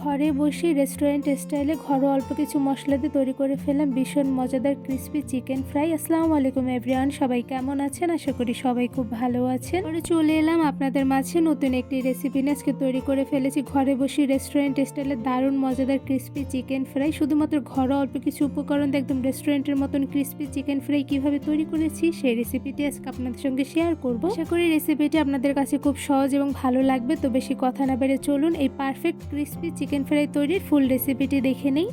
ঘরে বসে রেস্টুরেন্ট স্টাইলে ঘরোয়া অল্প কিছু মশলা দিয়ে তৈরি করে ফেললাম ভীষণ মজাদার ক্রিস্পি চিকেন ফ্রাই। আসসালামু আলাইকুম এভরিওয়ান, সবাই কেমন আছেন? আশা করি সবাই খুব ভালো আছেন। পরে চলে এলাম আপনাদের মাঝে নতুন একটি রেসিপি নিয়ে। আজকে তৈরি করে ফেলেছি ঘরে বসে রেস্টুরেন্ট স্টাইলে দারুণ মজাদার ক্রিস্পি চিকেন ফ্রাই। শুধুমাত্র ঘরোয়া অল্প কিছু উপকরণ দিয়ে একদম রেস্টুরেন্টের মতন ক্রিস্পি চিকেন ফ্রাই কিভাবে তৈরি করেছি সেই রেসিপিটি আজকে আপনাদের সঙ্গে শেয়ার করব। আশা করি রেসিপিটি আপনাদের কাছে খুব সহজ এবং ভালো লাগবে। তো বেশি কথা না বেড়ে চলুন এই পারফেক্ট ক্রিস্পি চিকেন ফ্রাই তৈরির ফুল রেসিপিটি দেখে নেই।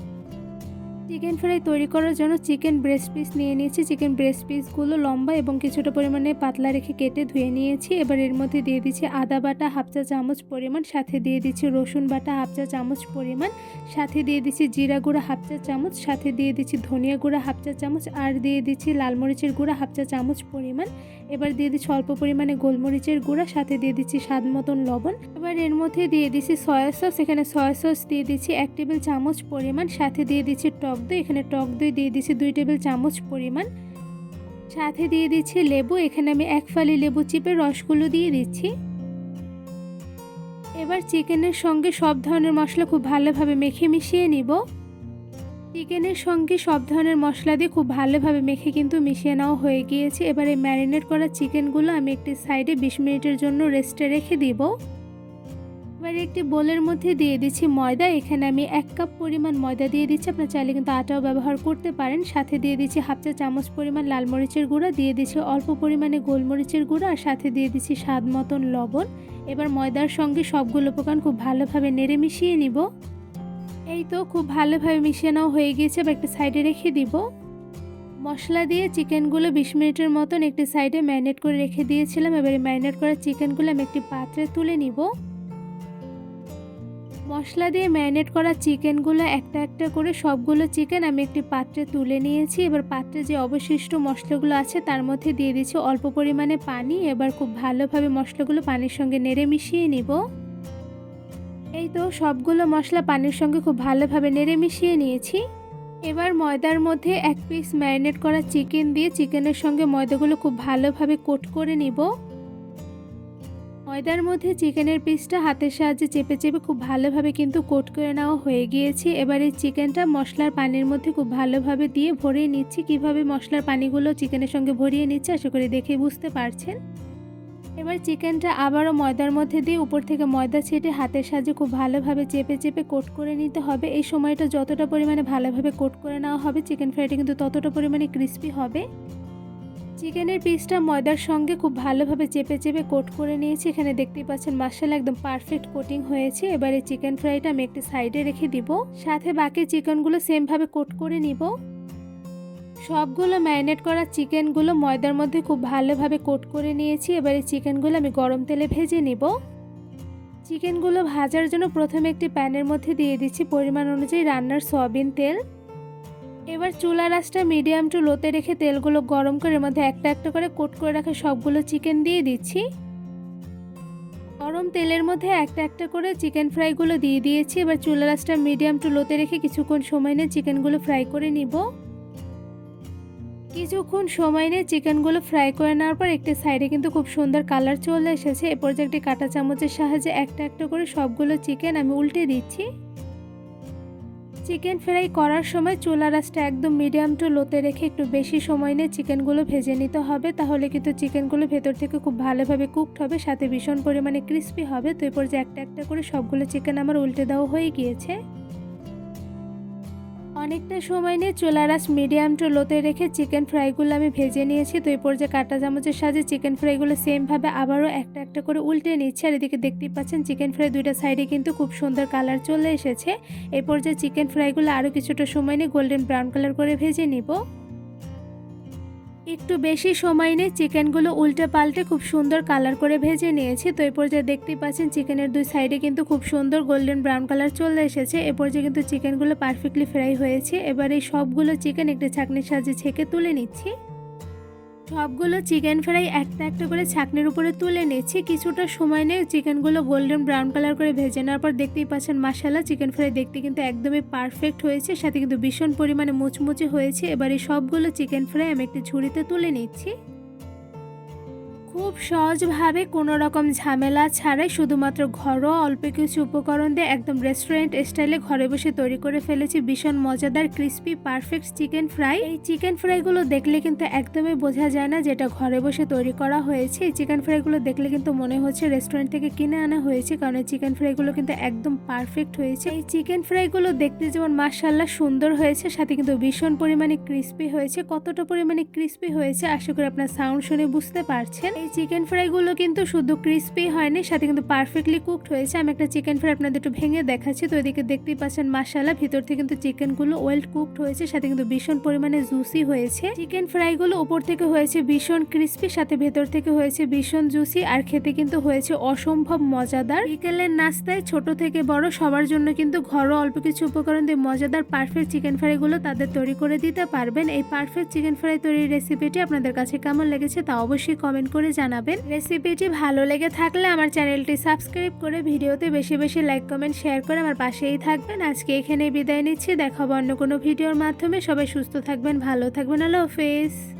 চিকেন ফ্রাই তৈরি করার জন্য চিকেন ব্রেস্ট পিস নিয়ে নিয়েছি। চিকেন ব্রেস্ট পিসগুলো লম্বা এবং কিছুটা পরিমাণে পাতলা রেখে কেটে ধুয়ে নিয়েছি। এবার এর মধ্যে দিয়ে দিচ্ছি আদা বাটা হাফ চা চামচ পরিমাণ, সাথে দিয়ে দিচ্ছি রসুন বাটা হাফ চা চামচ পরিমাণ, সাথে দিয়ে দিচ্ছি জিরা গুঁড়া হাফ চা চামচ, সাথে দিয়ে দিচ্ছি ধনিয়া গুঁড়া হাফ চা চামচ, আর দিয়ে দিচ্ছি লাল মরিচের গুঁড়া হাফ চা চামচ পরিমাণ। এবার দিয়ে দিচ্ছি অল্প পরিমাণে গোলমরিচের গুঁড়া, সাথে দিয়ে দিচ্ছি স্বাদ মতন লবণ। এবার এর মধ্যে দিয়ে দিচ্ছি সয়া সস। এখানে সয়া সস দিয়ে দিচ্ছি 1 টেবিল চামচ পরিমাণ, সাথে দিয়ে দিচ্ছি টক দই। এখানে টক দই দিয়ে দিচ্ছি 2 টেবিল চামচ পরিমাণ, সাথে দিয়ে দিচ্ছি লেবু। এখানে আমি 1 ফালি লেবু চিপে রসগুলো দিয়ে দিচ্ছি। এবার চিকেনের সঙ্গে সব ধরনের মশলা খুব ভালোভাবে মেখে মিশিয়ে নিব। চিকেনের সঙ্গে সব ধরনের মশলা দিয়ে খুব ভালোভাবে মেখে কিন্তু মিশিয়ে নেওয়া হয়ে গিয়েছে। এবার এই ম্যারিনেট করা চিকেনগুলো আমি একটি সাইডে 20 মিনিটের জন্য রেস্টে রেখে দিব। এবার একটি বোলের মধ্যে দিয়ে দিচ্ছি ময়দা। এখানে আমি 1 কাপ পরিমাণ ময়দা দিয়ে দিচ্ছি, আপনারা চাইলে কিন্তু আটাও ব্যবহার করতে পারেন। সাথে দিয়ে দিচ্ছি হাফ চা চামচ পরিমাণ লাল মরিচের গুঁড়া, দিয়ে দিচ্ছি অল্প পরিমাণে গোলমরিচের গুঁড়া, আর সাথে দিয়ে দিচ্ছি স্বাদ মতন লবণ। এবার ময়দার সঙ্গে সবগুলো উপকরণ খুব ভালোভাবে নেড়ে মিশিয়ে নিব। এই তো খুব ভালোভাবে মিশিয়ে নেওয়া হয়ে গিয়েছে। এবার একটা সাইডে রেখে দিব। মশলা দিয়ে চিকেনগুলো 20 মিনিটের মতন একটি সাইডে ম্যারিনেট করে রেখে দিয়েছিলাম। এবারে ম্যারিনেট করা চিকেনগুলো আমি একটি পাত্রে তুলে নিব। মশলা দিয়ে ম্যারিনেট করা চিকেনগুলো একটা একটা করে সবগুলো চিকেন আমি একটি পাত্রে তুলে নিয়েছি। এবার পাত্রে যে অবশিষ্ট মশলাগুলো আছে তার মধ্যে দিয়ে দিচ্ছি অল্প পরিমাণে পানি। এবার খুব ভালোভাবে মশলাগুলো পানির সঙ্গে নেড়ে মিশিয়ে নিব। এই তো সবগুলো মশলা পানির সঙ্গে খুব ভালোভাবে নেড়ে মিশিয়ে নিয়েছি। এবার ময়দার মধ্যে 1 পিস ম্যারিনেট করা চিকেন দিয়ে চিকেনের সঙ্গে ময়দাগুলো খুব ভালোভাবে কোট করে নিব। ময়দার মধ্যে চিকেনের পিসটা হাতের সাহায্যে চেপে চেপে খুব ভালোভাবে কিন্তু কোট করে নেওয়া হয়ে গিয়েছে। এবার এই চিকেনটা মশলার পানির মধ্যে খুব ভালোভাবে দিয়ে ভরিয়ে নিচ্ছি। কিভাবে মশলার পানিগুলো চিকেনের সঙ্গে ভরিয়ে নিচ্ছে আশা করি দেখে বুঝতে পারছেন। এবার চিকেনটা আবারও ময়দার মধ্যে দিয়ে উপর থেকে ময়দা ছেটে হাতের সাহায্যে খুব ভালোভাবে চেপে চেপে কোট করে নিতে হবে। এই সময়টা যতটা পরিমাণে ভালোভাবে কোট করে নেওয়া হবে চিকেন ফ্রাইটা কিন্তু ততটা পরিমাণে ক্রিস্পি হবে। চিকেনের পিসটা ময়দার সঙ্গে খুব ভালোভাবে চেপে চেপে কোট করে নিয়েছি। এখানে দেখতেই পাচ্ছেন মাশাআল্লাহ একদম পারফেক্ট কোটিং হয়েছে। এবার এই চিকেন ফ্রাইটা আমি একটি সাইডে রেখে দিব, সাথে বাকি চিকেনগুলো সেমভাবে কোট করে নিব। সবগুলো ম্যারিনেট করা চিকেনগুলো ময়দার মধ্যে খুব ভালোভাবে কোট করে নিয়েছি। এবার এই চিকেনগুলো আমি গরম তেলে ভেজে নিব। চিকেনগুলো ভাজার জন্য প্রথমে একটি প্যানের মধ্যে দিয়ে দিচ্ছি পরিমাণ অনুযায়ী রান্নার সয়াবিন তেল। এবার চুলার আঁচটা মিডিয়াম টু লোতে রেখে তেলগুলো গরম করে এর মধ্যে একটা একটা করে কোট করে রাখা সবগুলো চিকেন দিয়ে দিচ্ছি। গরম তেলের মধ্যে একটা একটা করে চিকেন ফ্রাইগুলো দিয়ে দিয়েছি। এবার চুলার আঁচটা মিডিয়াম টু লোতে রেখে কিছুক্ষণ সময় নিয়ে চিকেনগুলো ফ্রাই করে নিব। কিছুক্ষণ সময় নিয়ে চিকেনগুলো ফ্রাই করে নেওয়ার পর একটি সাইডে কিন্তু খুব সুন্দর কালার চলে এসেছে। এ পর্যায়ে একটি কাঁটা চামচের সাহায্যে একটা একটা করে সবগুলো চিকেন আমি উল্টে দিচ্ছি। চিকেন ফ্রাই করার সময় চুলার আঁচটা একদম মিডিয়াম টু লোতে রেখে একটু বেশি সময় নিয়ে চিকেনগুলো ভেজে নিতে হবে, তাহলে কিন্তু চিকেনগুলো ভেতর থেকে খুব ভালোভাবে কুকড হবে, সাথে ভীষণ পরিমাণে ক্রিস্পি হবে। তো এই পর্যায়ে একটা একটা করে সবগুলো চিকেন আমার উল্টে দেওয়া হয়ে গিয়েছে। অনেকটা সময় নিয়ে চুলার আঁচ মিডিয়াম টু লোতে রেখে চিকেন ফ্রাইগুলো আমি ভেজে নিয়েছি। তো এই পর্যায়ে কাঁটা চামচের সাহায্যে চিকেন ফ্রাইগুলো সেমভাবে আবারও একটা একটা করে উল্টে নিচ্ছে। আর এদিকে দেখতেই পাচ্ছেন চিকেন ফ্রাই দুইটা সাইডে কিন্তু খুব সুন্দর কালার চলে এসেছে। এই পর্যায়ে চিকেন ফ্রাইগুলো আরও কিছুটা সময় নিয়ে গোল্ডেন ব্রাউন কালার করে ভেজে নিব। একটু বেশি সময় নিয়ে চিকেনগুলো উল্টে পাল্টে খুব সুন্দর কালার করে ভেজে নিয়েছি। তো এই পর্যায়ে দেখতেই পাচ্ছেন চিকেনের দুই সাইডে কিন্তু খুব সুন্দর গোল্ডেন ব্রাউন কালার চলে এসেছে। এ পর্যায়ে কিন্তু চিকেনগুলো পারফেক্টলি ফ্রাই হয়েছে। এবার এই সবগুলো চিকেন একটি ছাঁকনির সাহায্যে ছেঁকে তুলে নিচ্ছি। সবগুলো চিকেন ফ্রাই একটা একটা করে ছাঁকনির উপরে তুলে নিচ্ছি। কিছুটা সময় নিয়ে চিকেনগুলো গোল্ডেন ব্রাউন কালার করে ভেজে নেওয়ার পর দেখতেই পাচ্ছেন মাশাআল্লাহ চিকেন ফ্রাই দেখতে কিন্তু একদমই পারফেক্ট হয়েছে, সাথে কিন্তু ভীষণ পরিমাণে মুচমুচে হয়েছে। এবার এই সবগুলো চিকেন ফ্রাই আমি একটি ঝুড়িতে তুলে নিচ্ছি। খুব সহজভাবে কোনো রকম ঝামেলা ছাড়াই শুধুমাত্র ঘরোয়া অল্প কিছু উপকরণ দিয়ে একদম রেস্টুরেন্ট স্টাইলে ঘরে বসে তৈরি করে ফেলেছি ভীষণ মজাদার ক্রিস্পি পারফেক্ট চিকেন ফ্রাই। এই চিকেন ফ্রাইগুলো দেখলে কিন্তু একদমই বোঝা যায় না যেটা ঘরে বসে তৈরি করা হয়েছে। এই চিকেন ফ্রাইগুলো দেখলে কিন্তু মনে হচ্ছে রেস্টুরেন্ট থেকে কিনে আনা হয়েছে, কারণ এই চিকেন ফ্রাইগুলো কিন্তু একদম পারফেক্ট হয়েছে। এই চিকেন ফ্রাইগুলো দেখতে যেমন মাশাআল্লাহ সুন্দর হয়েছে, সাথে কিন্তু ভীষণ পরিমাণে ক্রিস্পি হয়েছে। কতটা পরিমাণে ক্রিস্পি হয়েছে আশা করি আপনার সাউন্ড শুনে বুঝতে পারছেন। এই চিকেন ফ্রাইগুলো কিন্তু শুধু ক্রিস্পি হয়নি, সাথে কিন্তু পারফেক্টলি কুকড হয়েছে। আমি একটা চিকেন ফ্রাই আপনাদের একটু ভেঙে দেখাচ্ছি। তো এদিকে দেখতেই পাচ্ছেন মাশাআল্লাহ ভিতর থেকে কিন্তু চিকেনগুলো ওয়েল কুকড হয়েছে, সাথে কিন্তু ভীষণ পরিমাণে জুসি হয়েছে। চিকেন ফ্রাইগুলো উপর থেকে হয়েছে ভীষণ ক্রিস্পি, সাথে ভেতর থেকে হয়েছে ভীষণ জুসি, আর খেতে কিন্তু হয়েছে অসম্ভব মজাদার। বিকেলের নাস্তায় ছোট থেকে বড় সবার জন্য কিন্তু ঘরোয়া অল্প কিছু উপকরণ দিয়ে মজাদার পারফেক্ট চিকেন ফ্রাইগুলো তাদের তৈরি করে দিতে পারবেন। এই পারফেক্ট চিকেন ফ্রাই তৈরির রেসিপিটি আপনাদের কাছে কেমন লেগেছে তা অবশ্যই কমেন্ট করে জানাবেন। রেসিপিটি ভালো লেগে থাকলে আমার চ্যানেলটি সাবস্ক্রাইব করে ভিডিওতে বেশি বেশি লাইক কমেন্ট শেয়ার করে আমার পাশেই থাকবেন। আজকে এখানেই বিদায় নিচ্ছি, দেখা হবে অন্য কোনো ভিডিওর মাধ্যমে। সবাই সুস্থ থাকবেন, ভালো থাকবেন, আল্লাহ হাফেজ।